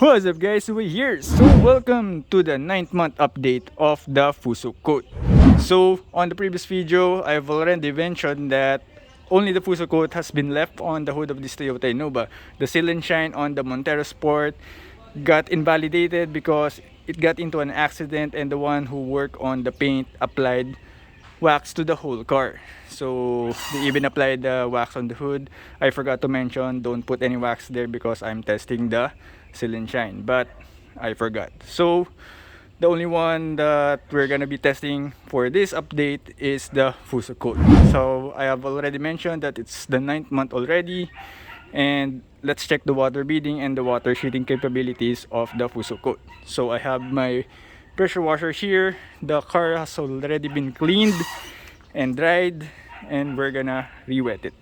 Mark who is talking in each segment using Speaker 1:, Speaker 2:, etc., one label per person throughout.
Speaker 1: What's up guys, we're here. So welcome to the 9th month update of the Fusso Coat. So on the previous video, I've already mentioned that only the Fusso Coat has been left on the hood of this Toyota Innova. The seal and shine on the Montero Sport got invalidated because it got into an accident and the one who worked on the paint applied wax to the whole car. So they even applied the wax on the hood. I forgot to mention, don't put any wax there because I'm testing the seal and shine, but I forgot. So the only one that we're gonna be testing for this update is the Fusso Coat. So I have already mentioned that it's the 9th month already, and let's check the water beading and the water sheeting capabilities of the Fusso Coat. So I have my pressure washer here. The car has already been cleaned and dried, and we're gonna re-wet it.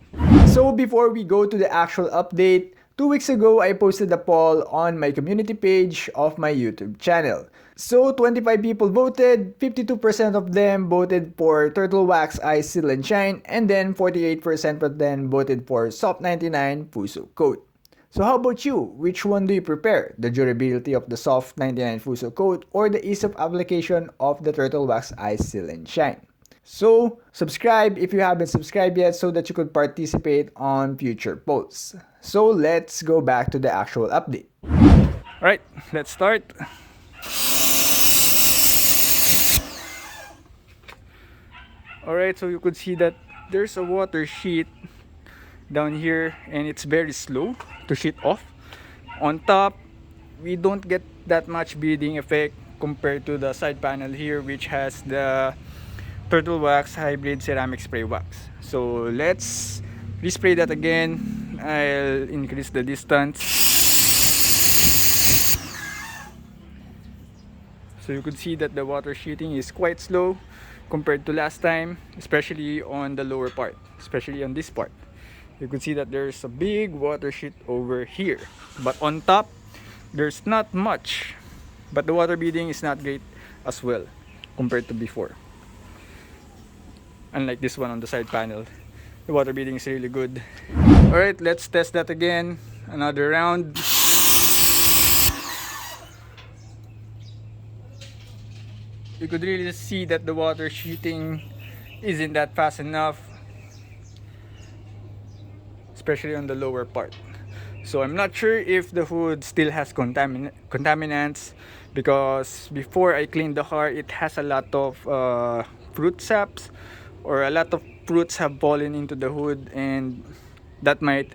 Speaker 2: So before we go to the actual update, 2 weeks ago I posted a poll on my community page of my YouTube channel. So 25 people voted, 52% of them voted for Turtle Wax Ice Seal and Shine, and then 48% of them voted for Soft99 Fusso Coat. So how about you? Which one do you prefer? The durability of the Soft99 Fusso Coat or the ease of application of the Turtle Wax Ice Seal and Shine? So subscribe if you haven't subscribed yet so that you could participate on future polls. So let's go back to the actual update.
Speaker 1: Alright, let's start. Alright, so you could see that there's a water sheet down here and it's very slow to sheet off. On top, we don't get that much beading effect compared to the side panel here, which has the Turtle Wax Hybrid Ceramic Spray Wax. So let's respray that again. I'll increase the distance. So you could see that the water sheeting is quite slow compared to last time, especially on the lower part, especially on this part. You could see that there's a big water sheet over here, but on top there's not much, but the water beading is not great as well compared to before. Unlike this one on the side panel, the water beading is really good. Alright, let's test that again, another round. You could really see that the water sheeting isn't that fast enough, especially on the lower part. So I'm not sure if the hood still has contaminants, because before I cleaned the car, it has a lot of fruit saps, or a lot of fruits have fallen into the hood, and that might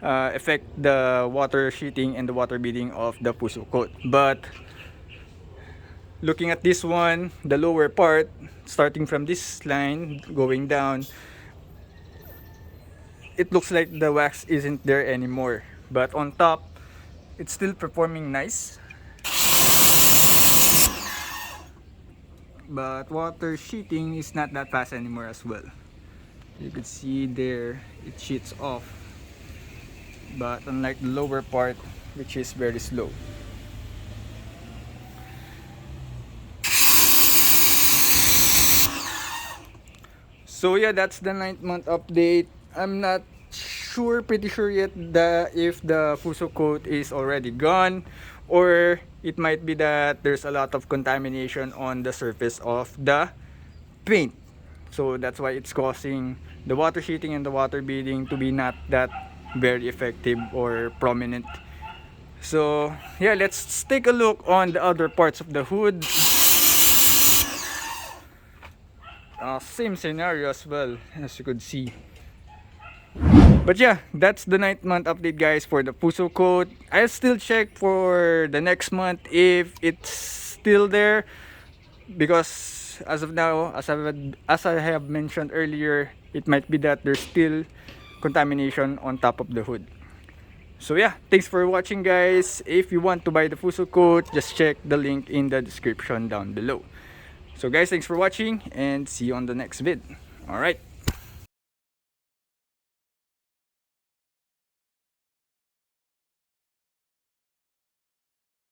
Speaker 1: affect the water sheeting and the water beading of the Fusso Coat. But looking at this one, the lower part, starting from this line going down, it looks like the wax isn't there anymore, but on top it's still performing nice. But water sheeting is not that fast anymore as well. You can see there it sheets off, but unlike the lower part, which is very slow. So yeah, that's the 9th month update. I'm not sure, pretty sure yet if the Fusso Coat is already gone, or it might be that there's a lot of contamination on the surface of the paint. So that's why it's causing the water sheeting and the water beading to be not that very effective or prominent. So yeah, let's take a look on the other parts of the hood. Same scenario as well, as you could see. But yeah, that's the 9th month update guys for the Fusso Coat. I'll still check for the next month if it's still there, because as of now, as I have mentioned earlier, it might be that there's still contamination on top of the hood. So yeah, thanks for watching guys. If you want to buy the Fusso Coat, just check the link in the description down below. So guys, thanks for watching and see you on the next vid. Alright.